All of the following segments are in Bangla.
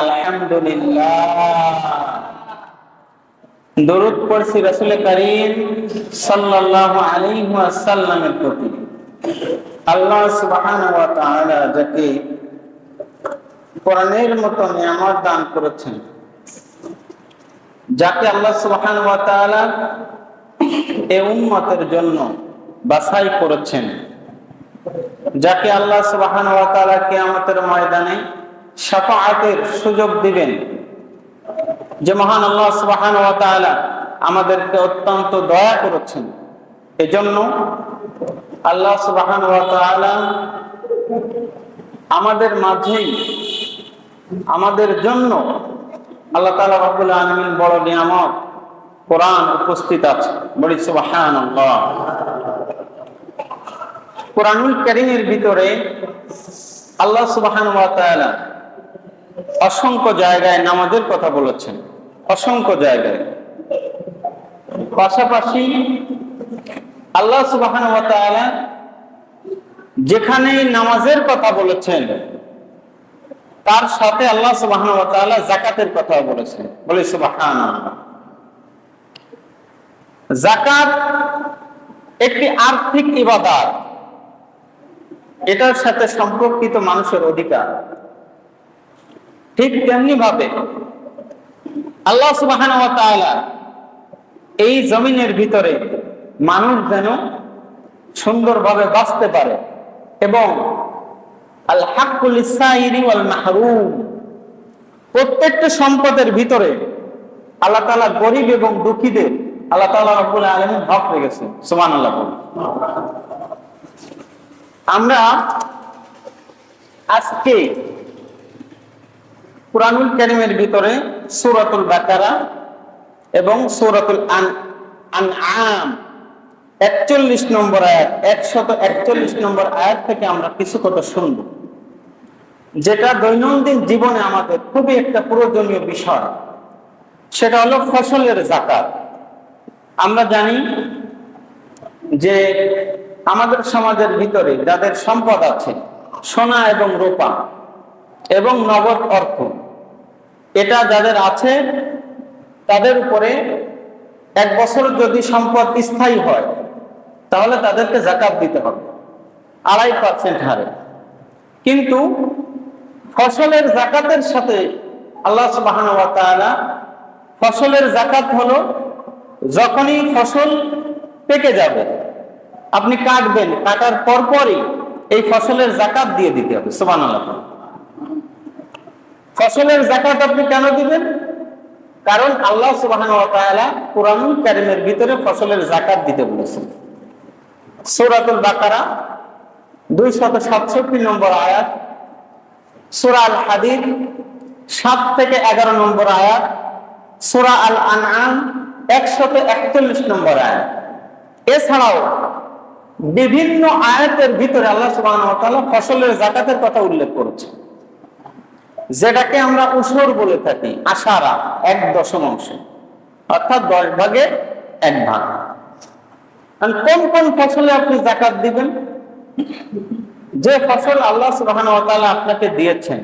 আলহামদুলিল্লাহ, দরুদ পড়ছি রাসূল করিম সাল্লাল্লাহু আলাইহি ওয়াসাল্লামের প্রতি। আল্লাহ সুবহানাহু ওয়া তাআলা যাকে কোরআনের মতো নিয়ামত দান করেছেন, যাকে আল্লাহ সুবহানাহু ওয়া তাআলা এই উম্মতের জন্য বাছাই করেছেন, যাকে আল্লাহ সুবহানাহু ওয়া তাআলা কিয়ামতের ময়দানে শাফাআতের সুযোগ দিবেন, যে মহান আল্লাহ সুবহানাহু ওয়া তাআলা আমাদেরকে অত্যন্ত দয়া করেছেন। এজন্য আল্লাহ সুবহানাহু ওয়া তাআলা আমাদের মাঝেই আমাদের জন্য আল্লাহ তাআলা রব্বুল আলামিন বড় নিয়ামত কোরআন উপস্থিত আছে। বলি সুবহানাল্লাহ। কোরআনুল কারীমের ভিতরে আল্লাহ সুবহানাহু ওয়া তাআলা অসংখ্য জায়গায় নামাজের কথা বলেছেন, অসংখ্য জায়গায়। পাশাপাশি আল্লাহ সুবহানাহু ওয়া তাআলা যেখানেই নামাজের কথা বলেছেন, তার সাথে আল্লাহ সুবহানাহু ওয়া তাআলা যাকাতের কথা বলেছেন। বলি সুবহানাল্লাহ। যাকাত একটি আর্থিক ইবাদত, এটার সাথে সম্পর্কিত মানুষের অধিকার। ঠিক তেমনি ভাবে আল্লাহ সুবহানাহু ওয়া তাআলা এই জমিনের ভিতরে মানুষ যেন সুন্দরভাবে বাঁচতে পারে এবং আল হাক্কু লিস-সাইরি ওয়াল মাহরুম, প্রত্যেকটা সম্পদের ভিতরে আল্লাহ তাআলা গরিব এবং দুঃখীদের আল্লাহ তাআলা রব্বুল আলামিন হক রেখেছেন। সুবহানাল্লাহ। আমরা আজকে কুরআনুল কারীমের ভিতরে সূরাতুল বাকারা এবং সূরাতুল আনআম 41 নম্বর আয়াত, 141 নম্বর আয়াত থেকে আমরা কিছু কথা শুনব, যেটা দৈনন্দিন জীবনে আমাদের খুবই একটা প্রয়োজনীয় বিষয়। সেটা হলো ফসলের যাকাত। আমরা জানি যে আমাদের সমাজের ভিতরে যাদের সম্পদ আছে, সোনা এবং রূপা এবং নগদ অর্থ, এটা যাদের আছে তাদের উপরে এক বছর যদি সম্পদ স্থায়ী হয়, তাহলে তাদেরকে যাকাত দিতে হবে 2.5% হারে। কিন্তু ফসলের যাকাতের সাথে আল্লাহ সুবহানাহু ওয়া তাআলা ফসলের যাকাত হলো যখনই ফসল পেকে যাবে, আপনি কাটবেন, কাটার পরপরই এই ফসলের যাকাত দিয়ে দিতে হবে। সুবহানাল্লাহ। ফসলের যাকাত আপনি কেন দিবেন? কারণ আল্লাহ সুবহানাহু ওয়া তাআলা কুরআনুল কারীমের ভিতরে ফসলের যাকাত দিতে বলেছেন। সূরাতুল বাকারা 267 নম্বর আয়াত, সূরা আল হাদীদ 7 থেকে 11 নম্বর আয়াত, সূরা আল আনআম 141 নম্বর আয়াত। এছাড়াও বিভিন্ন আয়াতের ভিতরে আল্লাহ সুবহানাহু ওয়া তাআলা ফসলের যাকাতের কথা উল্লেখ করেছেন, যেটাকে আমরা উশর বলে থাকি, আশারা, 1/10, অর্থাৎ 10 ভাগে 1 ভাগ। কোন কোন ফসলে আপনি যাকাত দিবেন? যে ফসল আল্লাহ সুবহানাহু ওয়া তাআলা আপনাকে দিয়েছেন,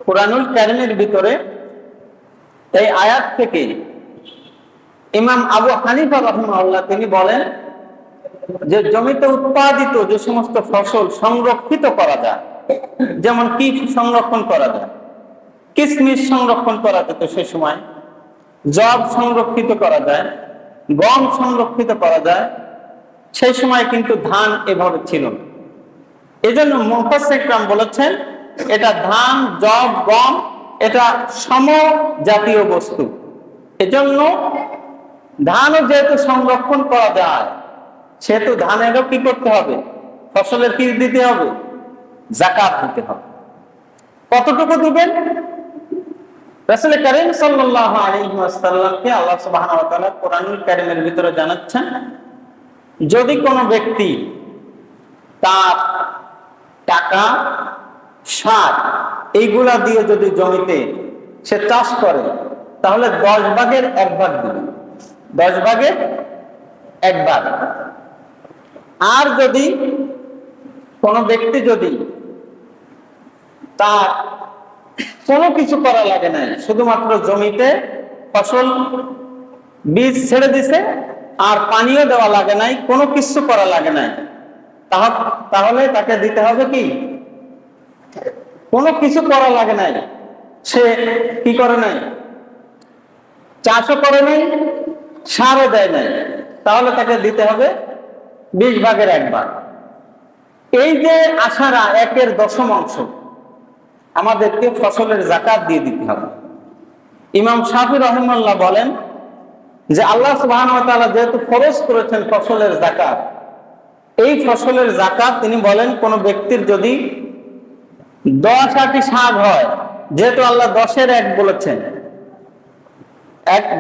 কুরআনুল কারীমের ভিতরে এই আয়াত থেকে ইমাম আবু হানিফা রাহিমাহুল্লাহ তিনি বলেন যে জমিতে উৎপাদিত যে সমস্ত ফসল সংরক্ষিত করা যায়, যেমন কি সংরক্ষণ করা যায়, কিশমিশ সংরক্ষণ করা যেত সে সময়, যব সংরক্ষিত করা যায়, গম সংরক্ষিত করা যায়, সেই সময় কিন্তু ধান এভাবে ছিল না। এজন্য মুফাসসির کرام বলেছেন এটা ধান, যব, গম এটা সম জাতীয় বস্তু। এজন্য ধানও যেহেতু সংরক্ষণ করা যায়, সেহেতু ধানেরও কি করতে হবে? ফসলের কি দিতে হবে? যাকাত দিতে হবে। কতটুকু দিবেন? রাসূল করিম সাল্লাল্লাহু আলাইহি ওয়াসাল্লামকে আল্লাহ সুবহানাহু ওয়া তাআলা কুরআনুল কারীমের ভিতরে জানাচ্ছেন, যদি কোনো ব্যক্তি তার টাকা, সার এইগুলা দিয়ে যদি জমিতে সে চাষ করে, তাহলে 10 ভাগের 1 ভাগ দিবে, 10 ভাগের 1 ভাগ। আর যদি কোনো ব্যক্তি যদি তার কোনো কিছু করা লাগে নাই, শুধুমাত্র জমিতে ফসল বীজ ছেড়ে দিছে আর পানিও দেওয়া লাগে নাই, কোনো কিছু করা লাগে নাই, তাহলে তাকে দিতে হবে কি? কোনো কিছু করা লাগে নাই, সে কি করে নাই? চাষও করে নাই, সারও দেয় নাই, তাহলে তাকে দিতে হবে 20 ভাগের 1 ভাগ। এই যে আশারা 1/10 আমাদেরকে ফসলের যাকাত দিয়ে দিতে হবে। ইমাম শাফি রাহিমাহুল্লাহ বলেন যে আল্লাহ সুবহানাহু ওয়া তাআলা যেহেতু ফরজ করেছেন ফসলের যাকাত, এই ফসলের যাকাত তিনি বলেন কোন ব্যক্তির যদি 10 আটি শাক হয়, যেহেতু আল্লাহ 10-এর 1 বলেছেন,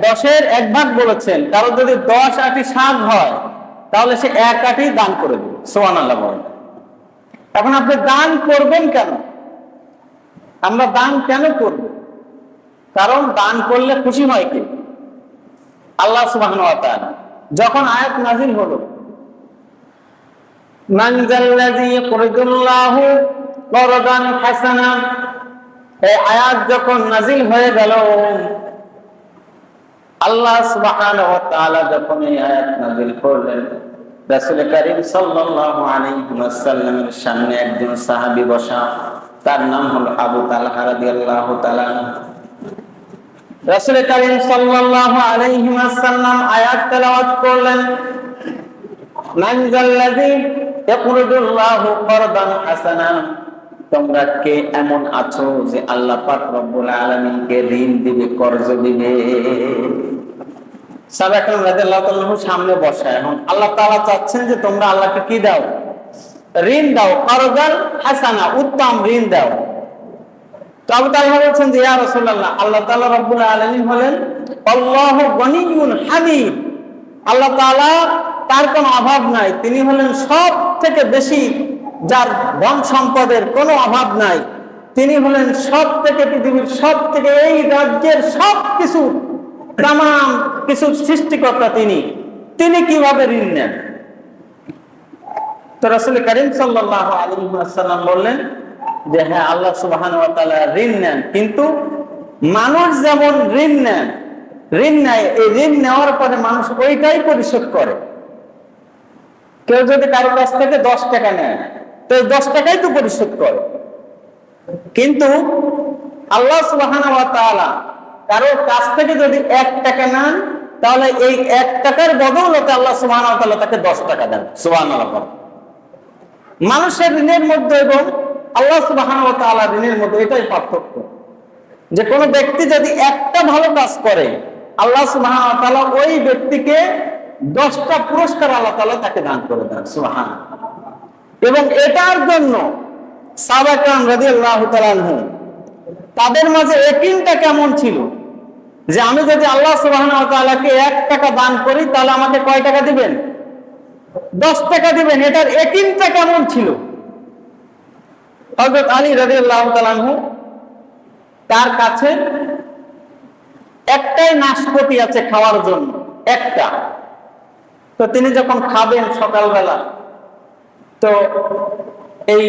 10-এর 1 ভাগ বলেছেন, কারো যদি 10 আটি শাক হয় তাহলে সে 1 আটি দান করে দেবে। সুবহানাল্লাহ বলেন। এখন আপনি দান করবেন কেন? আমরা দান কেন করব? কারণ দান করলে খুশি হয় কে? আল্লাহ সুবহানাহু ওয়া তাআলা। যখন আয়াত নাযিল হলো, মান যাল্লাযী ইয়াকরিদুল্লাহু করদান হাসানা, এই আয়াত যখন নাযিল হয়ে গেল, আল্লাহ সুবহানাহু ওয়া তাআলা যখন এই আয়াত নাযিল করলেন, রাসূল কারীম সাল্লাল্লাহু আলাইহি ওয়াসাল্লামের সামনে একজন সাহাবী বসা, তার নাম হলো আবু তালহা রাদিয়াল্লাহু তাআলা। রাসূল কারীম সাল্লাল্লাহু আলাইহি ওয়াসাল্লাম আয়াত তেলাওয়াত করলেন, মান যাল্লাযী ইয়াকরিদুল্লাহু করদান হাসানা, তোমরা কে এমন আছো যে আল্লাহ পাক রব্বুল আলামিনকে ঋণ দিবে, কর্জ দিবে? সাহাবা কেরাম রাদিয়াল্লাহু তাআলা সামনে বসা, এখন আল্লাহ তাআলা চাচ্ছেন যে তোমরা আল্লাহকে কি দাও? ঋণ দাও, করদান হাসানা, উত্তম ঋণ দাও। তো আবু তালহা বলছেন যে ইয়া রাসূলুল্লাহ, আল্লাহ তাআলা রব্বুল আলামিন হলেন আল্লাহু গনিয়্যুন হামিদ, আল্লাহ তাআলা তার কোনো অভাব নাই, তিনি হলেন সব থেকে বেশি, যার ধন সম্পদের কোনো অভাব নাই, তিনি হলেন সব থেকে, পৃথিবীর সব থেকে, এই রাজ্যের সব কিছু, তাম কিছু সৃষ্টিকর্তা তিনি কিভাবে ঋণ নেন? তো রাসূল কারীম সাল্লাল্লাহু আলাইহি ওয়াসাল্লাম বললেন যে হ্যাঁ, আল্লাহ সুবহানাহু ওয়া তাআলা ঋণ নেন, কিন্তু মানুষ যেমন ঋণ নেয়, এই ঋণ নেওয়ার পরে মানুষ ওইটাই পরিশোধ করে। কেউ যদি কারো কাছ থেকে 10 টাকা নেয়, তো 10 টাকাই তো পরিশোধ করে। কিন্তু আল্লাহ সুবহানাহু ওয়া তাআলা কারো কাছ থেকে যদি 1 টাকা নেন, তাহলে এই 1 টাকার বদৌলতে আল্লাহ সুবহানাহু ওয়া তাআলা তাকে 10 টাকা দেন। সুবহানাল্লাহ। মানুষের ঋণের মধ্যে এবং আল্লাহ সুবহানাহু ওয়া তাআলার ঋণের মধ্যে এটাই পার্থক্য, যে কোনো ব্যক্তি যদি একটা ভালো কাজ করে, আল্লাহ সুবহানাহু ওয়া তাআলা ওই ব্যক্তিকে 10টা পুরস্কার আল্লাহ তাআলা তাকে দান করে দেন। সুবহানাল্লাহ। এবং এটার জন্য সাহাবা কেরাম রাদিয়াল্লাহু তাআলা আনহু, তাদের মাঝে ইয়াকিনটা কেমন ছিল যে আমি যদি আল্লাহ সুবহানাহু ওয়া তাআলাকে 1 টাকা দান করি, তাহলে আমাকে কয় টাকা দিবেন? 10 টাকা দিবেন। এটার ইয়াকিনটা কেমন ছিল? হযরত আলী রাদিয়াল্লাহু তাআলা আনহু, তার কাছে একটাই নাশপাতি আছে খাওয়ার জন্য, একটা। তো তিনি যখন খাবেন সকালবেলা, তো এই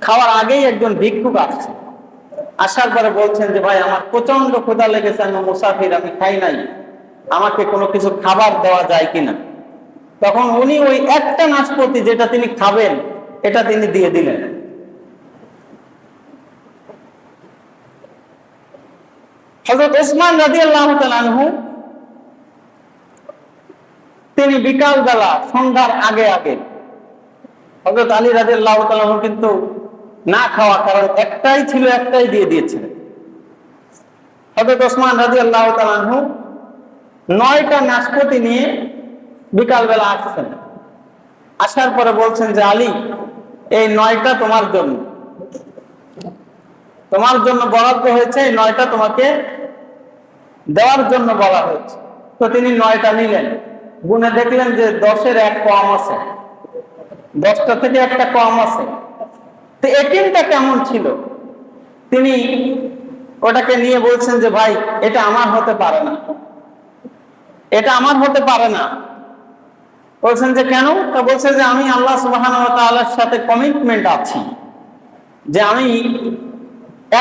খাওয়ার আগেই একজন ভিক্ষুক আসছে, আসার পরে বলছেন যে ভাই, আমার প্রচন্ড ক্ষুধা লেগেছে, আমি মুসাফির, আমি খাই নাই, আমাকে কোনো কিছু খাবার দেওয়া যায় কিনা? তখন উনি ওই একটা নাশপাতি যেটা তিনি খাবেন, এটা তিনি দিয়ে দিলেন। হযরত ওসমান রাদিয়াল্লাহু তাআলা আনহু, তিনি বিকাল বেলা, সন্ধ্যার আগে হযরত আলী রাদিয়াল্লাহু তাআলা আনহু কিন্তু না খাওয়া, কারণ একটাই ছিল, একটাই দিয়ে দিয়েছিলেন। হযরত ওসমান রাদিয়াল্লাহু তাআলা আনহু 9টা নাশপাতি নিয়ে বিকাল বেলা আসছেন। আসার পরে বলছেন যে আলী, এই 9টা তোমার জন্য বরাদ্দ হয়েছে, এই 9টা তোমাকে দেওয়ার জন্য বলা হয়েছে। তো তিনি 9টা নিলেন, গুনে দেখলেন যে 10-এর 1 কম আছে, 10টা থেকে একটা কম আছে। তো ইয়াকিনটা কেমন ছিল? তিনি ওটাকে নিয়ে বলছেন যে ভাই, এটা আমার হতে পারে না, এটা আমার হতে পারে না। বলছেন যে কেন? তা বলছে যে আমি আল্লাহ সুবহানাহু ওয়া তাআলার সাথে কমিটমেন্ট আছি যে আমি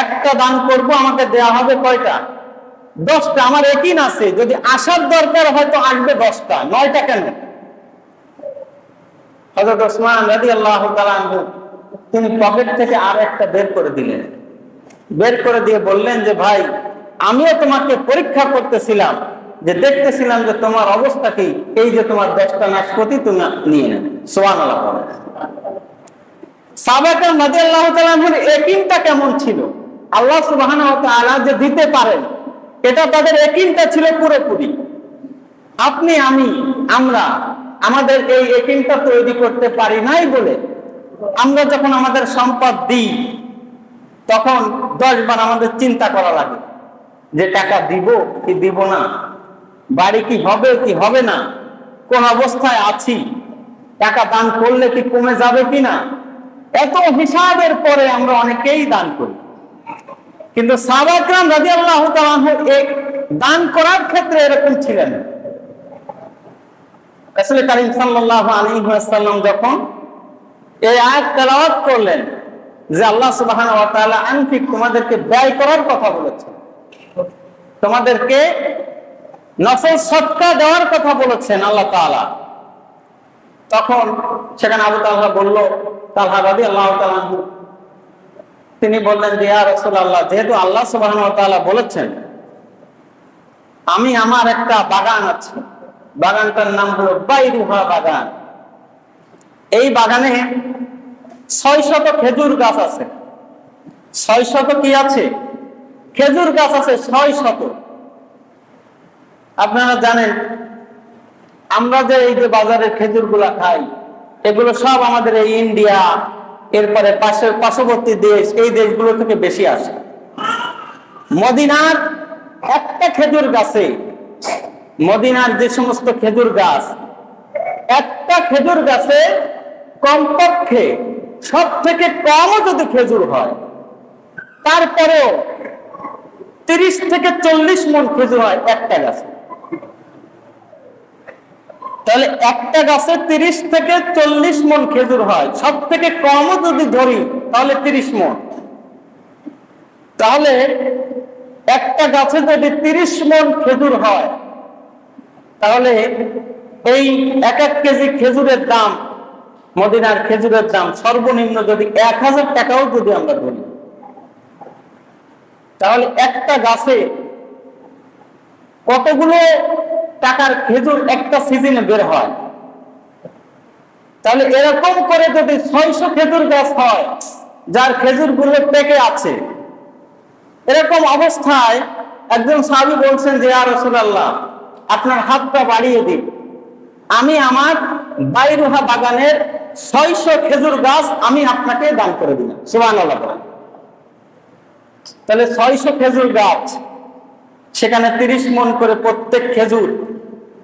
একটা দান করব, আমাকে দেয়া হবে কয়টা? 10টা। আমার ইয়াকিন আছে যদি আসার দরকার হয়তো আসবে 10টা, 9টা কেন? হযরত ওসমান রাদিয়াল্লাহু তাআলা আনহু তিনি পকেট থেকে আর একটা বের করে দিলেন। বের করে দিয়ে বললেন যে ভাই, আমিও তোমাকে পরীক্ষা করতেছিলাম, যে দেখতেছিলাম যে তোমার অবস্থা কি, এই যে তোমার 10টা নাশপাতি তুমি নিয়ে নেন। সুবহানাল্লাহ। সাহাবায়ে কেরাম রাদিয়াল্লাহু তাআলা আনহুর ইয়াকিনটা কেমন ছিল? আল্লাহ সুবহানাহু ওয়া তাআলা যে দিতে পারেন, এটা তাদের ইয়াকিনটা ছিল পুরোপুরি। আপনি, আমি, আমরা আমাদের এই ইয়াকিনটা তৈরি করতে পারি নাই বলে আমরা যখন আমাদের সম্পদ দিই তখন 10 বার আমাদের চিন্তা করা লাগে যে টাকা দিব কি দিব না, বাড়ি কি হবে কি হবে না, কোন অবস্থায় আছি, টাকা দান করলে কি কমে যাবে কিনা। এত হিসাবের পরে আমরা অনেকেই দান করি। কিন্তু সাহাবায়ে কেরাম রাদিয়াল্লাহু তাআলা আনহু এক দান করার ক্ষেত্রে এরকম ছিলেন। রাসূল কারীম সাল্লাল্লাহু আলাইহি ওয়াসাল্লাম যখন এই আয়াত তেলাওয়াত করলেন যে আল্লাহ সুবহানাহু ওয়া তাআলা আনফিক, তোমাদেরকে ব্যয় করার কথা বলেছেন, তোমাদেরকে নফল সদকা দেওয়ার কথা বলেছেন আল্লাহ তাআলা, তখন সেখানে আবু তালহা বলল, তালহা রাদিয়াল্লাহু তাআলা আনহু তিনি বললেন যে ইয়া রাসূলুল্লাহ, যেহেতু আল্লাহ সুবহানাহু ওয়া তাআলা বলেছেন, আমি আমার একটা বাগান আছে, বাগানটার নাম হলো বাইরুহা বাগান। এই বাগানে 600 খেজুর গাছ আছে। 600 কি আছে? খেজুর গাছ আছে 600। আপনারা জানেন আমরা যে এই যে বাজারের খেজুর গুলা খাই, এগুলো সব আমাদের এই ইন্ডিয়া, এরপরে পার্শ্ববর্তী দেশ, এই দেশগুলো থেকে বেশি আসে। মদিনার একটা খেজুর গাছে, মদিনার যে সমস্ত খেজুর গাছ, একটা খেজুর গাছে কমপক্ষে সব থেকে কমও যদি খেজুর হয়, তারপরেও 30 থেকে 40 মণ খেজুর হয় একটা গাছে। তাহলে একটা গাছে 30 থেকে 40 মণ খেজুর হয়, সব থেকে কমও যদি ধরি তাহলে 30 মণ। তাহলে একটা গাছে যদি 30 মণ খেজুর হয়, তাহলে এই 1 কেজি খেজুরের দাম, মদিনার খেজুরের দাম সর্বনিম্ন যদি 1000 টাকাও যদি আমরা ধরি, তাহলে একটা গাছে কতগুলো টাকার খেজুর একটা সিজনে বের হয়। তাহলে এরকম করে যদি 600 খেজুর গাছ হয়, যার খেজুর গুলো পেকে আছে, এরকম অবস্থায় একজন সাহাবী বলছেন যে ইয়া রাসূলুল্লাহ, আপনার হাতটা বাড়িয়ে দিন, আমি আমার বাইরুহা বাগানের 600 খেজুর গাছ আমি আপনাকে দান করে দিলাম। সুবহানাল্লাহ। তাহলে 600 খেজুর গাছ, সেখানে 30 মণ করে প্রত্যেক খেজুর।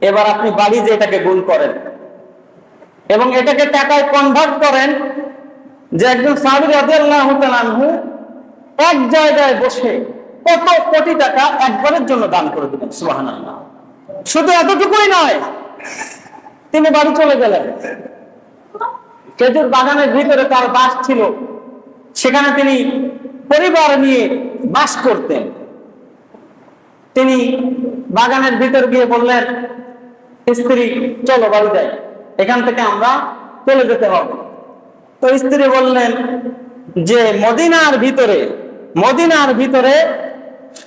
এবার আপনি বাড়ি যে এটাকে গুণ করেন এবং এটাকে টাকায় কনভার্ট করেন, যে একজন সাহাবী রাদিয়াল্লাহু তাআলা আনহু এক জায়গায় বসে কত কোটি টাকা একবারের জন্য দান করে দিলেন। সুবহানাল্লাহ। শুধু এতটুকুই নয়, তিনি বাড়ি চলে গেলেন। খেজুর বাগানের ভিতরে তার বাস ছিল, সেখানে তিনি পরিবার নিয়ে বাস করতেন। তিনি বাগানের ভিতর গিয়ে বললেন, স্ত্রী চলো বাড়ি যাই, এখান থেকে আমরা চলে যেতে হবে। তো স্ত্রী বললেন যে মদিনার ভিতরে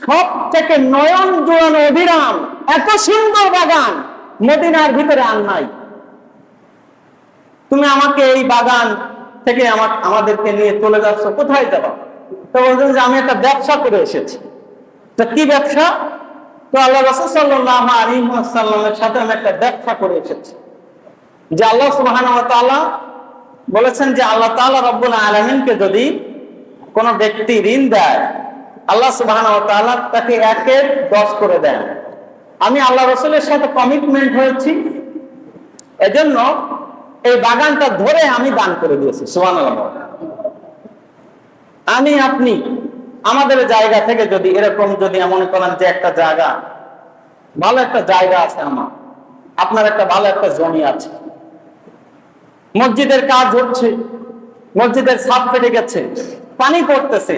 সব থেকে নয়ন জোড়ানো অবিরাম এত সুন্দর বাগান মদিনার ভিতরে আর নাই, তুমি আমাকে এই বাগান থেকে আমাদেরকে নিয়ে চলে যাচ্ছ, কোথায় যাবা? তো বলছেন যে আমি একটা ব্যবসা করে এসেছি। তো কি ব্যবসা? তো আল্লাহ রাসূল সাল্লাল্লাহু আলাইহি ওয়াসাল্লামের সাথে আমি একটা ব্যবসা করে এসেছি, যে আল্লাহ সুবহানাহু ওয়া তাআলা বলেছেন যে আল্লাহ তাআলা রব্বুল আলামিনকে যদি কোন ব্যক্তি ঋণ দেয়, আল্লাহ সুবহানাহু ওয়া তাআলা তাকে 1-এর 10 করে দেন। আমি আল্লাহ রাসূলের সাথে কমিটমেন্ট হয়েছি, এজন্য এই বাগানটা ধরে আমি দান করে দিয়েছি। সুবহানাল্লাহ। আমি আপনি আমাদের জায়গা থেকে যদি এরকম যদি মনে করেন যে একটা জায়গা, ভালো একটা জায়গা আছে, আপনার একটা ভালো একটা জমি আছে, মসজিদের কাজ হচ্ছে, মসজিদের ছাদ ফেটে গেছে, পানি পড়তেছে,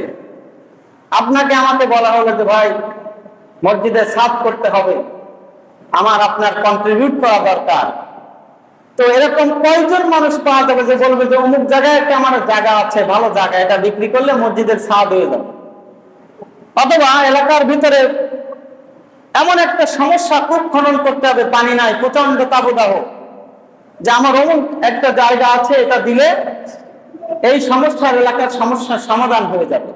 আপনাকে আমাকে বলা হলো যে ভাই মসজিদে সাফ করতে হবে, আমার আপনার কন্ট্রিবিউট করা দরকার। তো এরকম কয়জন মানুষ পাওয়া যাবে যে বলবে যে অমুক জায়গায় একটা আমার জায়গা আছে, ভালো জায়গা, এটা বিক্রি করলে মসজিদের ছাদ হয়ে যাবে। অথবা এলাকার ভিতরে এমন একটা সমস্যা, কূপ খনন করতে হবে, পানি নাই, প্রচন্ড তাবদাহ, যে আমার অমুক একটা জায়গা আছে, এটা দিলে এই সমস্যার, এলাকার সমস্যার সমাধান হয়ে যাবে।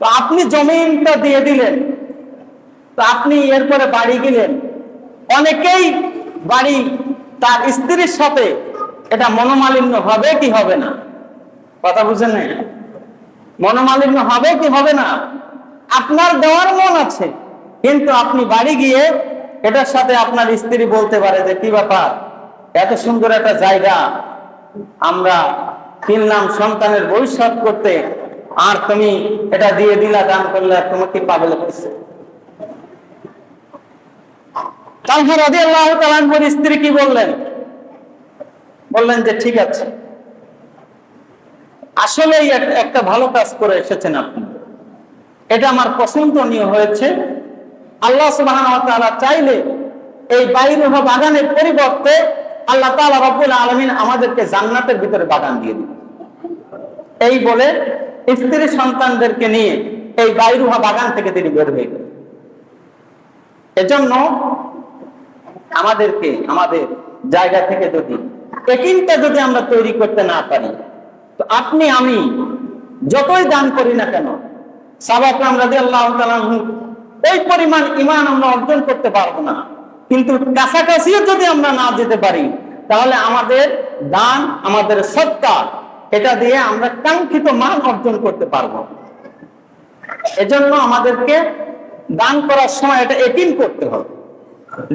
তো আপনি জমিনটা দিয়ে দিলেন, তো আপনি এরপরে বাড়ি গেলেন, অনেকেই বাড়ি তার স্ত্রীর সাথে এটা মনোমালিন্য হবে কি হবে না? কথা বুঝেন না? মনোমালিন্য হবে কি হবে না? আপনার দেওয়ার মন আছে, কিন্তু আপনি বাড়ি গিয়ে এটার সাথে আপনার স্ত্রী বলতে পারে যে কি ব্যাপার, এত সুন্দর একটা জায়গা আমরা কিনলাম সন্তানের ভবিষ্যৎ করতে, আর তুমি এটা দিয়ে দিলা, দান করলে, তোমাকে পাগল করছে। তালহা রাদিয়াল্লাহু তাআলা আনহুর স্ত্রী কি বললেন? বললেন যে ঠিক আছে, আসলেই একটা ভালো কাজ করে এসেছেন আপনি, এটা আমার পছন্দনীয় হয়েছে। আল্লাহ সুবহানাহু ওয়া তাআলা চাইলে এই বাইরুহা বাগানের পরিবর্তে আল্লাহ তাআলা রব্বুল আলামিন আমাদেরকে জান্নাতের ভিতরে বাগান দিয়ে দিবেন। এই বলে স্ত্রী সন্তানদেরকে নিয়ে এই বাইরুহা বাগান থেকে তিনি বের হয়ে গেলেন। এজন্য আমাদেরকে আমাদের জায়গা থেকে যদি একিনটা যদি আমরা তৈরি করতে না পারি, তো আপনি আমি যতই দান করি না কেন, সাহাবা কেরাম রাদিয়াল্লাহু তাআলা আনহু ওই পরিমাণ ঈমান আমরা অর্জন করতে পারবো না। কিন্তু কাছাকাছিও যদি আমরা না যেতে পারি, তাহলে আমাদের দান, আমাদের সদকা, এটা দিয়ে আমরা কাঙ্ক্ষিত মান অর্জন করতে পারবো। এজন্য আমাদেরকে দান করার সময় এটা ইয়াকিন করতে হবে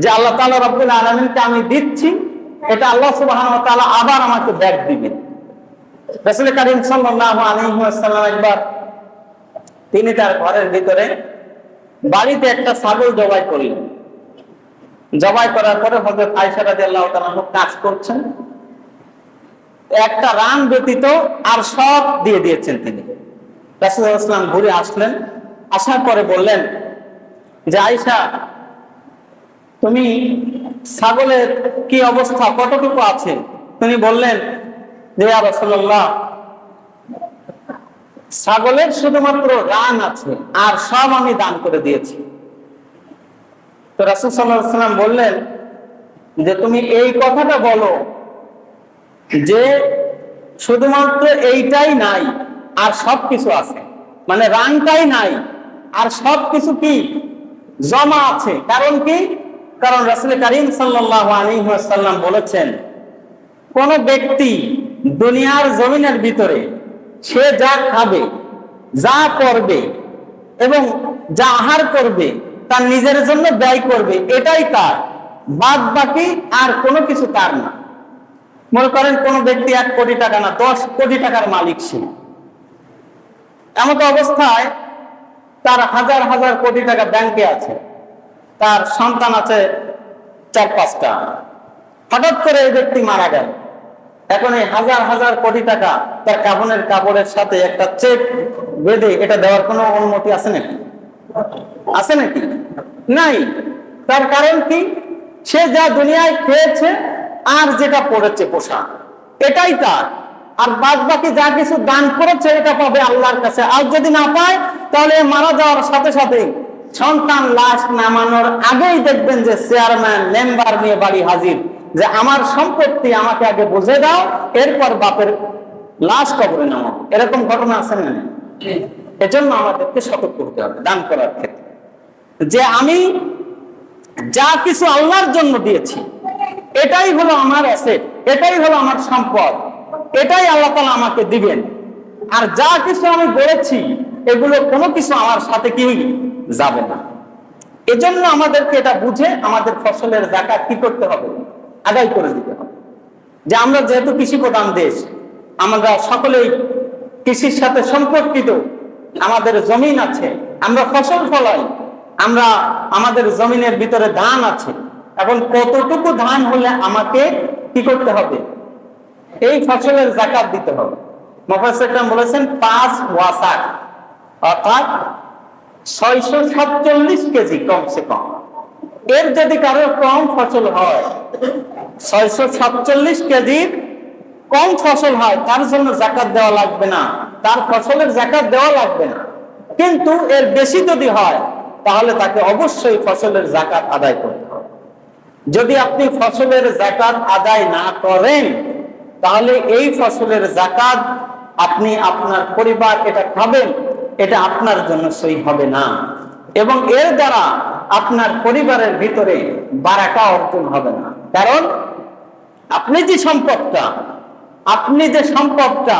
যে আল্লাহ তাআলা রব্বুল আলামিনকে আমি দিচ্ছি, এটা আল্লাহ সুবহানাহু ওয়া তাআলা আবার আমাকে ব্যাক দিবেন। রাসূল কারীম সাল্লাল্লাহু আলাইহি ওয়াসাল্লাম একবার তিনি তার ঘরের ভিতরে বাড়িতে একটা ছাগল জবাই করলেন। জবাই করার পরে হযরত আয়েশা রাদিয়াল্লাহু তাআলা কাজ করছেন, একটা রান ব্যতীত আর সব দিয়ে দিয়েছেন তিনি। রাসূলুল্লাহ সাল্লাল্লাহু আলাইহি ওয়াসাল্লাম ঘুরে আসলেন, আসার পরে বললেন যে আয়েশা, তুমি ছাগলের কি অবস্থা, কতটুকু আছে? তিনি বললেন যে ইয়া রাসূলুল্লাহ, ছাগলের শুধুমাত্র রান আছে, আর সব আমি দান করে দিয়েছি। তো রাসূল সাল্লাল্লাহু আলাইহি ওয়াসাল্লাম বললেন যে তুমি এই কথাটা বলো যে শুধুমাত্র এইটাই নাই আর সবকিছু আছে, মানে রানটাই নাই আর সবকিছু কি জমা আছে। কারণ কি? কারণ রাসূল কারীম সাল্লাল্লাহু আলাইহি ওয়াসাল্লাম বলেছেন, কোন ব্যক্তি দুনিয়ার জমিনের ভিতরে সে যা খাবে, যা করবে এবং যা আহার করবে, তার নিজের জন্য ব্যয় করবে, এটাই তার, বাদ বাকি আর কোনো কিছু তার না। মনে করেন কোন ব্যক্তি 1 কোটি টাকা না 10 কোটি টাকার মালিক, সে এমন অবস্থায় তার হাজার হাজার কোটি টাকা ব্যাংকে আছে, তার সন্তান আছে 4-5টা। হঠাৎ করে এই ব্যক্তি মারা গেল, এখন এই হাজার হাজার কোটি টাকা তার কাফনের কাপড়ের সাথে একটা চেক বেঁধে এটা দেওয়ার কোনো অনুমতি আছে নাকি? আছে নাকি? নাই। তার কারণ কি? সে যা দুনিয়ায় খেয়েছে আর যেটা পড়েছে পোশাক, এটাই তার, আর বাদ বাকি যা কিছু দান করেছে এটা পাবে আল্লাহর কাছে। আর যদি না পায়, তাহলে মারা যাওয়ার সাথে সাথে সন্তান লাশ নামানোর আগেই দেখবেন যে চেয়ারম্যান মেম্বার নিয়ে বাড়ি হাজির, যে আমার সম্পত্তি আমাকে আগে বুঝে দাও, এরপর বাপের লাশ কবরে নামাও। এরকম ঘটনা আছে না? এজন্য আমাদেরকে সতর্ক হতে হবে দান করার ক্ষেত্রে, যে আমি যা কিছু আল্লাহর জন্য দিয়েছি এটাই হলো আমার অ্যাসেট, এটাই হলো আমার সম্পদ, এটাই আল্লাহ তাআলা আমাকে দিবেন। আর যা কিছু আমি গড়েছি এগুলো কোনো কিছু আমার সাথে কি যাবে না। এজন্য আমাদেরকে এটা বুঝে আমাদের ফসলের যাকাত কি করতে হবে? আদায় করে দিতে হবে। যে আমরা যেহেতু কৃষি প্রধান দেশ, আমরা সকলেই কৃষির সাথে সম্পর্কিত, আমাদের জমিন আছে, আমরা ফসল ফলাই, আমরা আমাদের জমিনের ভিতরে ধান আছে। এখন কতটুকু ধান হলে আমাকে কি করতে হবে? এই ফসলের যাকাত দিতে হবে। মুফাসসিরগণ বলেছেন 5 ওয়াসাক, অর্থাৎ 647 কেজি কমসে কম। এর যদি কারো কম ফসল হয়, 647 কেজির কম ফসল হয়, তার জন্য যাকাত দেওয়া লাগবে না, তার ফসলের যাকাত দেওয়া লাগবে না। কিন্তু এর বেশি যদি হয় তাহলে তাকে অবশ্যই ফসলের যাকাত আদায় করতে হবে। যদি আপনি ফসলের যাকাত আদায় না করেন তাহলে এই ফসলের যাকাত আপনি আপনার পরিবার এটা খাবেন, এটা আপনার জন্য সই হবে না, এবং এর দ্বারা আপনার পরিবারের ভিতরে বারাকা অর্জন হবে না। কারণ আপনি যে সম্পদটা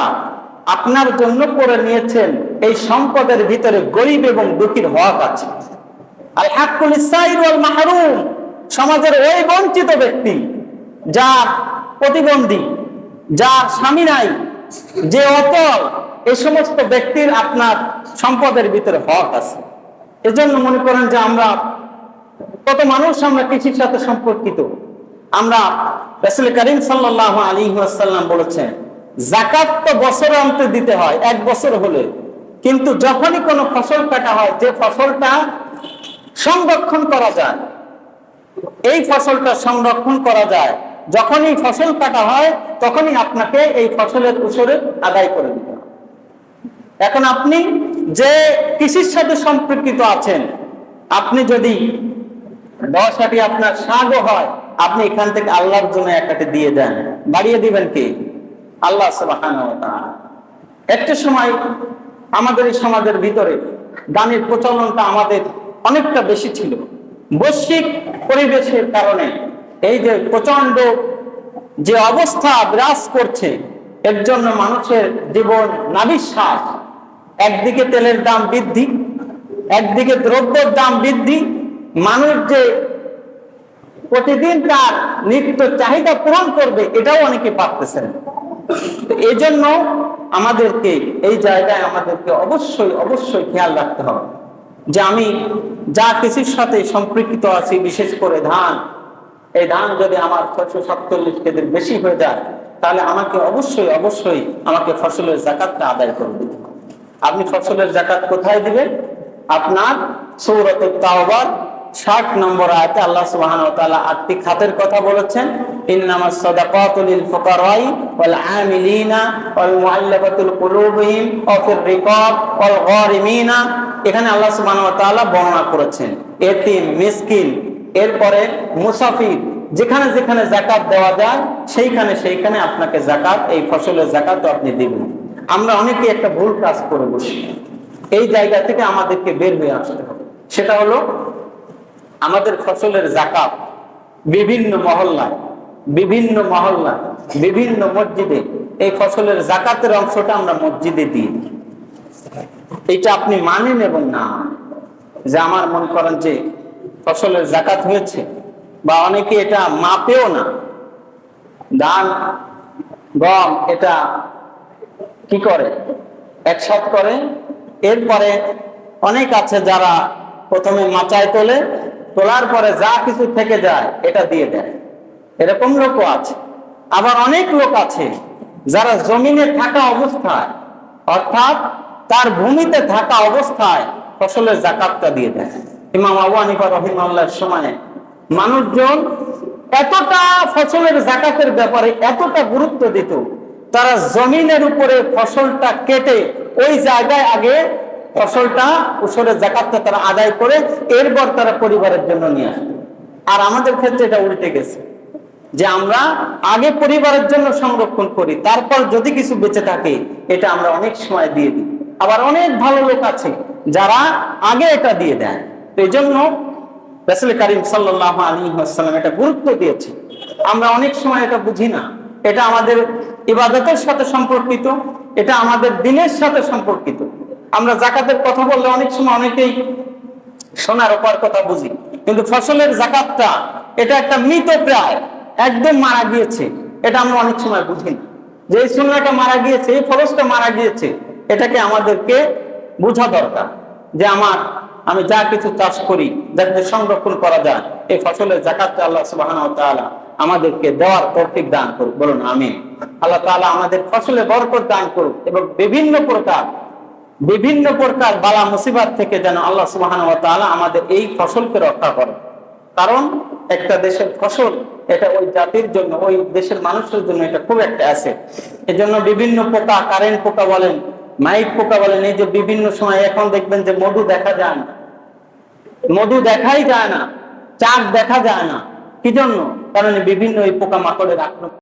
আপনার জন্য করে নিয়েছেন, এই সম্পদের ভিতরে গরিব এবং দুঃখীর হক আছে। আল হাক্কুল ইসসাইর ওয়াল মাহরুম, সমাজের ওই বঞ্চিত ব্যক্তি, যার প্রতিবন্ধী, যার স্বামী নাই, যে অচল, এই সমস্ত ব্যক্তির আপনার সম্পদের ভিতরে হক আছে। এজন্য মনে করেন যে আমরা কত মানুষ আমরা কৃষির সাথে সম্পর্কিত। আমরা রাসূল করিম সাল্লাল্লাহু আলাইহি ওয়াসাল্লাম বলেছেন, যাকাত তো বছর অন্তে দিতে হয়, এক বছর হলে, কিন্তু যখনই কোনো ফসল কাটা হয়, যে ফসলটা সংরক্ষণ করা যায়, এই ফসলটা সংরক্ষণ করা যায়, যখনই ফসল কাটা হয় তখনই আপনাকে এই ফসলের উসুর আদায় করে দিতে হবে। এখন আপনি যে কৃষির সাথে সম্পর্কিত আছেন, আপনি যদি 10 আটি আপনার শাকও হয়, আপনি এখান থেকে আল্লাহর জন্য 1 আটি দিয়ে দেন, বাড়িয়ে দিবেন কি? আল্লাহ সুবহানাহু ওয়া তাআলা। একটা সময় আমাদের এই সমাজের ভিতরে দানের প্রচলনটা আমাদের অনেকটা বেশি ছিল। বৈশ্বিক পরিবেশের কারণে এই যে প্রচন্ড যে অবস্থা বিরাজ করছে, এর জন্য মানুষের জীবন নাভিশ্বাস। একদিকে তেলের দাম বৃদ্ধি, একদিকে দ্রব্যের দাম বৃদ্ধি, মানুষ যে প্রতিদিন তার নিত্য চাহিদা পূরণ করবে এটাও অনেকে পারতেছেন। এই জন্য আমাদেরকে এই জায়গায় আমাদেরকে অবশ্যই খেয়াল রাখতে হবে যে আমি যা কৃষির সাথে সম্পর্কিত আছি, বিশেষ করে ধান, এই ধান যদি আমার 647 কেজির বেশি হয়ে যায় তাহলে আমাকে অবশ্যই আমাকে ফসলের যাকাতটা আদায় করে দিতে হবে। আপনি ফসলের যাকাত কোথায় দিবেন? আপনার সূরাতুত তাওবার 60 নম্বর আয়াতে আল্লাহ সুবহানাহু ওয়া তাআলা 8টি খাতের কথা বলেছেন। ইন্নামাস সাদাকাতু লিল ফুকারাই ওয়াল আমিলিনা ওয়াল মুআল্লাফাতুল কুলুবুহিম ওয়া ফির রিকাব ওয়াল গারিমিনা। এখানে আল্লাহ সুবহানাহু ওয়া তাআলা বর্ণনা করেছেন এতিম, মিসকিন, এরপরে মুসাফির, যেখানে যেখানে যাকাত দেওয়া যায় সেইখানে আপনাকে যাকাত, এই ফসলের যাকাত আপনি দিবেন। আমরা অনেকে একটা ভুল কাজ করে বসি, এই জায়গা থেকে আমাদেরকে বের হয়ে আসতে হবে। সেটা হলো আমাদের ফসলের যাকাত বিভিন্ন মহল্লায়, বিভিন্ন মসজিদে এই ফসলের যাকাতের অংশটা আমরা মসজিদে দিই। এইটা আপনি মানেন এবং না যে আমার মনে করেন যে ফসলের যাকাত হয়েছে, বা অনেকে এটা মাপেও না, ধান গম এটা কি করে একসাথ করে, এরপরে অনেক আছে যারা প্রথমে মাচায় তোলার পরে যা কিছু থেকে যায় এটা দিয়ে দেয়, এরকম লোকও আছে। আবার অনেক লোক আছে যারা জমিনে থাকা অবস্থায়, অর্থাৎ তার ভূমিতে থাকা অবস্থায় ফসলের যাকাতটা দিয়ে দেয়। ইমাম আবু হানিফা রাহিমাহুল্লাহর সময়ে মানুষজন এতটা ফসলের যাকাতের ব্যাপারে এতটা গুরুত্ব দিত, তারা জমিনের উপরে ফসলটা কেটে ওই জায়গায় আগে ফসলটা উসুরের যাকাতটা তারা আদায় করে এরপর তারা পরিবারের জন্য নিয়ে আসে। আর আমাদের ক্ষেত্রে এটা উল্টে গেছে যে আমরা আগে পরিবারের জন্য সংরক্ষণ করি, তারপর যদি কিছু বেঁচে থাকে এটা আমরা অনেক সময় দিয়ে দিই। আবার অনেক ভালো লোক আছে যারা আগে এটা দিয়ে দেয়। এই জন্য রাসূল করিম সাল্লাল্লাহু আলাইহি ওয়াসাল্লাম এটা গুরুত্ব দিয়েছে। আমরা অনেক সময় এটা বুঝি না, এটা আমাদের ইবাদতের সাথে সম্পর্কিত, এটা আমাদের দিনের সাথে সম্পর্কিত। আমরা যাকাতের কথা বললে অনেক সময় অনেকেই সোনার উপর কথা বুঝি, কিন্তু ফসলের যাকাতটা এটা একটা মৃত প্রায়, একদম মারা গিয়েছে, এটা আমরা অনেক সময় বুঝি না যে এই সোনাটা মারা গিয়েছে, এই ফসলটা মারা গিয়েছে। এটাকে আমাদেরকে বোঝা দরকার যে আমি যা কিছু চাষ করি যাতে সংরক্ষণ করা যায়, এই ফসলের যাকাতটা আল্লাহ সুবহানাহু ওয়া তাআলা আমাদেরকে দেওয়ার তৌফিক দান করুক, বলুন আমিন। আল্লাহ তাআলা আমাদের ফসলে বরকত দান করুক এবং বিভিন্ন প্রকার বিভিন্ন প্রকার বালা মুসিবত থেকে যেন আল্লাহ সুবহানাহু ওয়া তাআলা আমাদের এই ফসলকে রক্ষা করে। কারণ একটা দেশের ফসল এটা ওই জাতির জন্য, ওই দেশের মানুষের জন্য এটা খুব একটা অ্যাসেট। এজন্য বিভিন্ন পোকা, কারেন্ট পোকা বলেন, মাইট পোকা বলেন, এই যে বিভিন্ন সময় এখন দেখবেন যে মধু দেখা যায় না, মধু দেখাই যায় না, চাক দেখা যায় না। কি জন্য? কারণ বিভিন্ন এই পোকা মাকড়ের আক্রমণ।